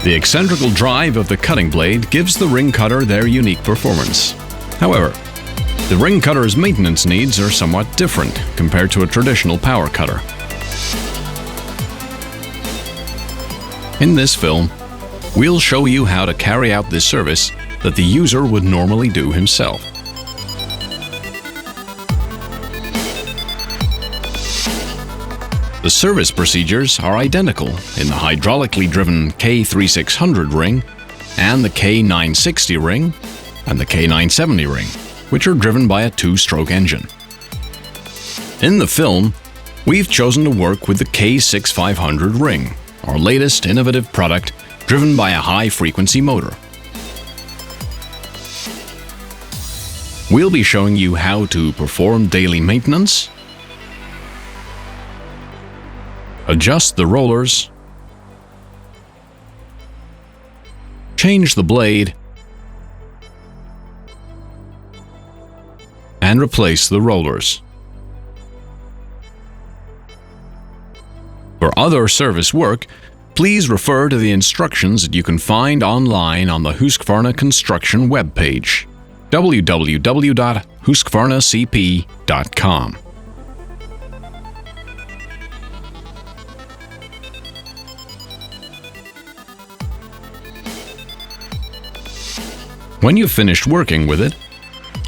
The eccentrical drive of the cutting blade gives the ring cutter their unique performance. However, the ring cutter's maintenance needs are somewhat different compared to a traditional power cutter. In this film, we'll show you how to carry out this service that the user would normally do himself. The service procedures are identical in the hydraulically driven K3600 ring and the K960 ring and the K970 ring, which are driven by a two-stroke engine. In the film, we've chosen to work with the K6500 ring, our latest innovative product driven by a high-frequency motor. We'll be showing you how to perform daily maintenance, adjust the rollers, change the blade, and replace the rollers. For other service work, please refer to the instructions that you can find online on the Husqvarna Construction webpage, www.husqvarnacp.com. When you've finished working with it,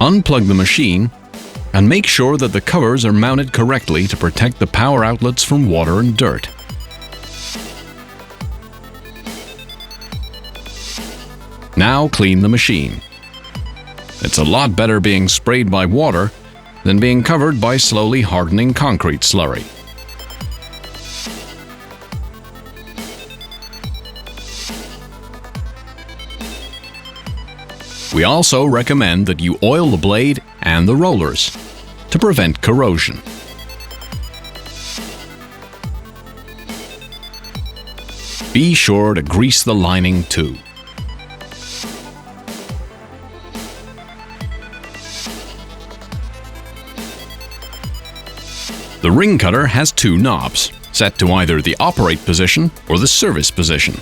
unplug the machine and make sure that the covers are mounted correctly to protect the power outlets from water and dirt. Now clean the machine. It's a lot better being sprayed by water than being covered by slowly hardening concrete slurry. We also recommend that you oil the blade and the rollers to prevent corrosion. Be sure to grease the lining too. The ring cutter has two knobs, set to either the operate position or the service position.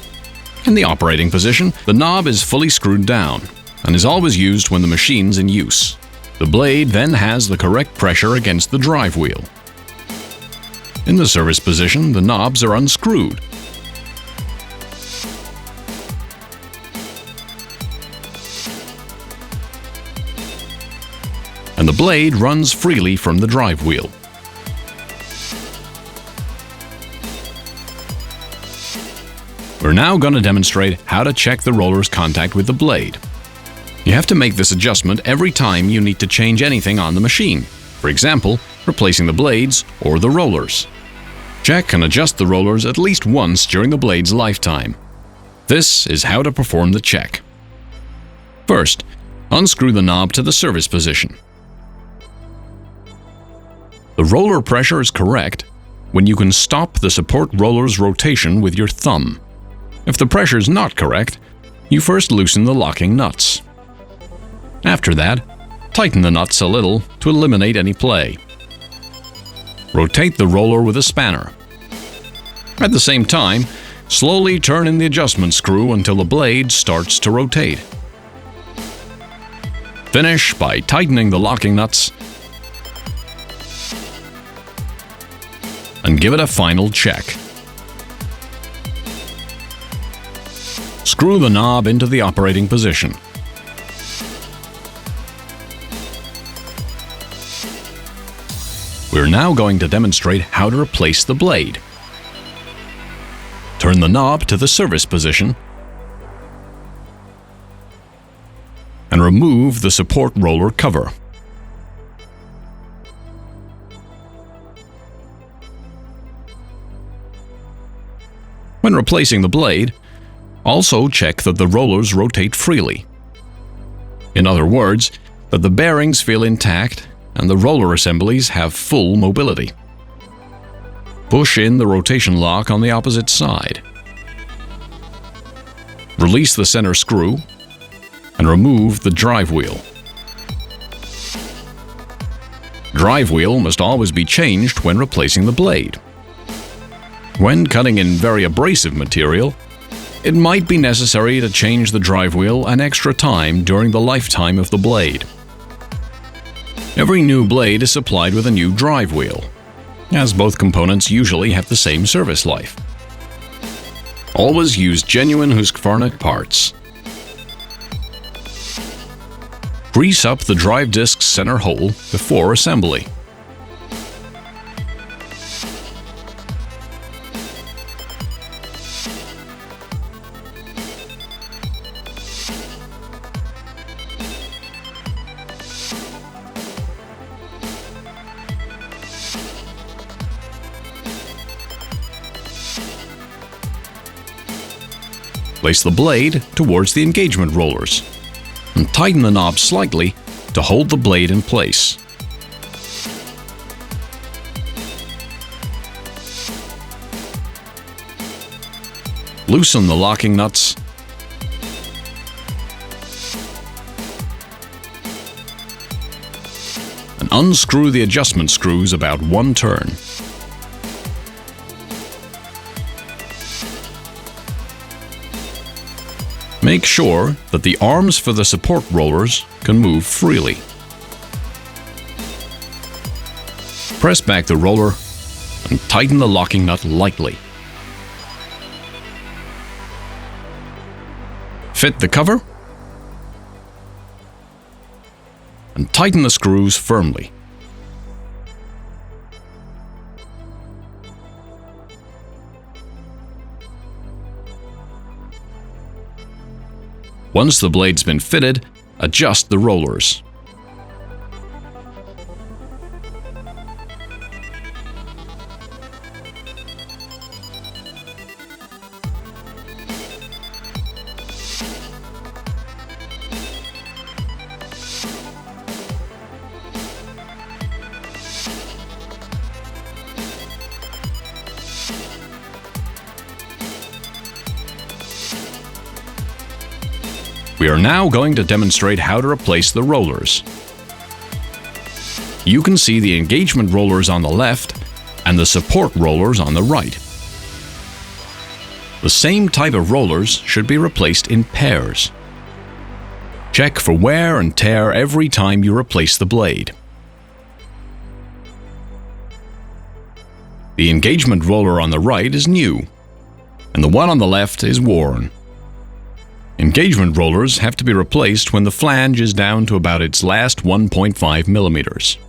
In the operating position, the knob is fully screwed down and is always used when the machine's in use. The blade then has the correct pressure against the drive wheel. In the service position, the knobs are unscrewed. And the blade runs freely from the drive wheel. We're now going to demonstrate how to check the roller's contact with the blade. You have to make this adjustment every time you need to change anything on the machine. For example, replacing the blades or the rollers. Check and adjust the rollers at least once during the blade's lifetime. This is how to perform the check. First, unscrew the knob to the service position. The roller pressure is correct when you can stop the support roller's rotation with your thumb. If the pressure is not correct, you first loosen the locking nuts. After that, tighten the nuts a little to eliminate any play. Rotate the roller with a spanner. At the same time, slowly turn in the adjustment screw until the blade starts to rotate. Finish by tightening the locking nuts and give it a final check. Screw the knob into the operating position. We're now going to demonstrate how to replace the blade. Turn the knob to the service position and remove the support roller cover. When replacing the blade, also check that the rollers rotate freely. In other words, that the bearings feel intact and the roller assemblies have full mobility. Push in the rotation lock on the opposite side. Release the center screw and remove the drive wheel. Drive wheel must always be changed when replacing the blade. When cutting in very abrasive material, It might be necessary to change the drive wheel an extra time during the lifetime of the blade. Every new blade is supplied with a new drive wheel, as both components usually have the same service life. Always use genuine Husqvarna parts. Grease up the drive disc's center hole before assembly. Place the blade towards the engagement rollers and tighten the knob slightly to hold the blade in place. Loosen the locking nuts and unscrew the adjustment screws about one turn. Make sure that the arms for the support rollers can move freely. Press back the roller and tighten the locking nut lightly. Fit the cover and tighten the screws firmly. Once the blade's been fitted, adjust the rollers. We are now going to demonstrate how to replace the rollers. You can see the engagement rollers on the left and the support rollers on the right. The same type of rollers should be replaced in pairs. Check for wear and tear every time you replace the blade. The engagement roller on the right is new, and the one on the left is worn. Engagement rollers have to be replaced when the flange is down to about its last 1.5 millimeters.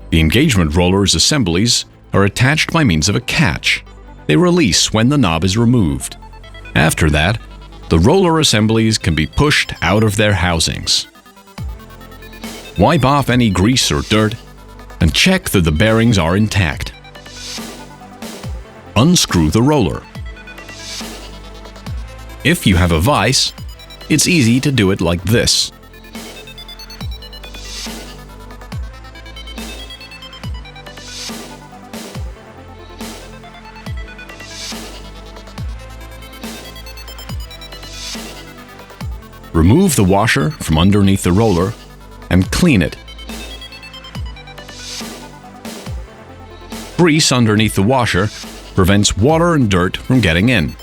The engagement roller's assemblies are attached by means of a catch. They release when the knob is removed. After that, the roller assemblies can be pushed out of their housings. Wipe off any grease or dirt and check that the bearings are intact. Unscrew the roller. If you have a vise, it's easy to do it like this. Remove the washer from underneath the roller and clean it. Grease underneath the washer prevents water and dirt from getting in.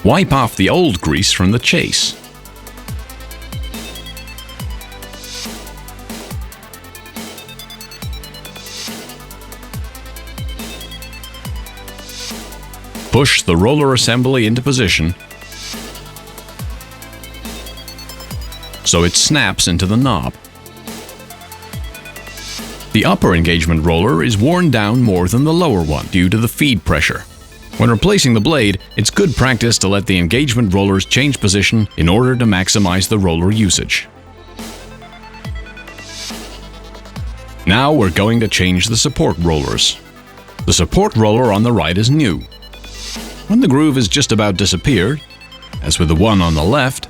Wipe off the old grease from the chase. Push the roller assembly into position so it snaps into the knob. The upper engagement roller is worn down more than the lower one due to the feed pressure. When replacing the blade, it's good practice to let the engagement rollers change position in order to maximize the roller usage. Now we're going to change the support rollers. The support roller on the right is new. When the groove is just about disappeared, as with the one on the left,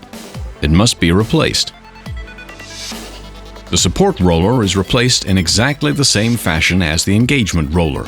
it must be replaced. The support roller is replaced in exactly the same fashion as the engagement roller.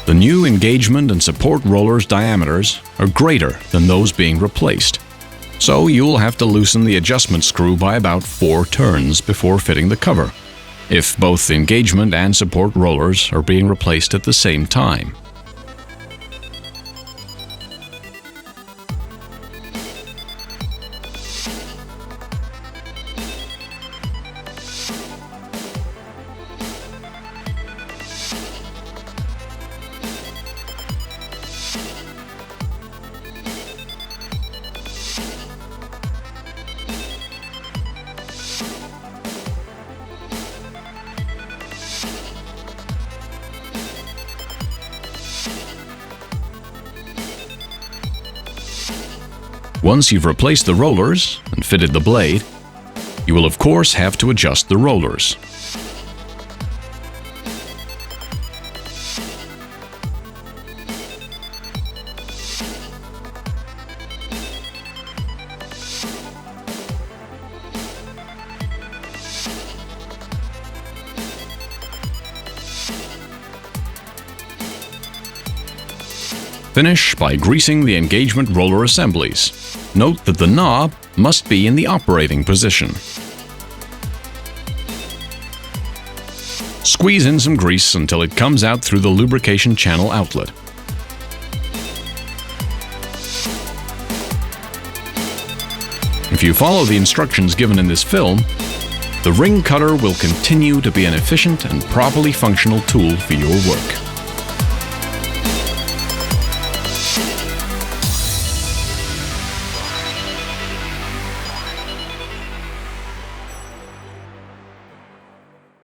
The new engagement and support rollers' diameters are greater than those being replaced, so you'll have to loosen the adjustment screw by about 4 turns before fitting the cover, if both the engagement and support rollers are being replaced at the same time. Once you've replaced the rollers and fitted the blade, you will of course have to adjust the rollers. Finish by greasing the engagement roller assemblies. Note that the knob must be in the operating position. Squeeze in some grease until it comes out through the lubrication channel outlet. If you follow the instructions given in this film, the ring cutter will continue to be an efficient and properly functional tool for your work.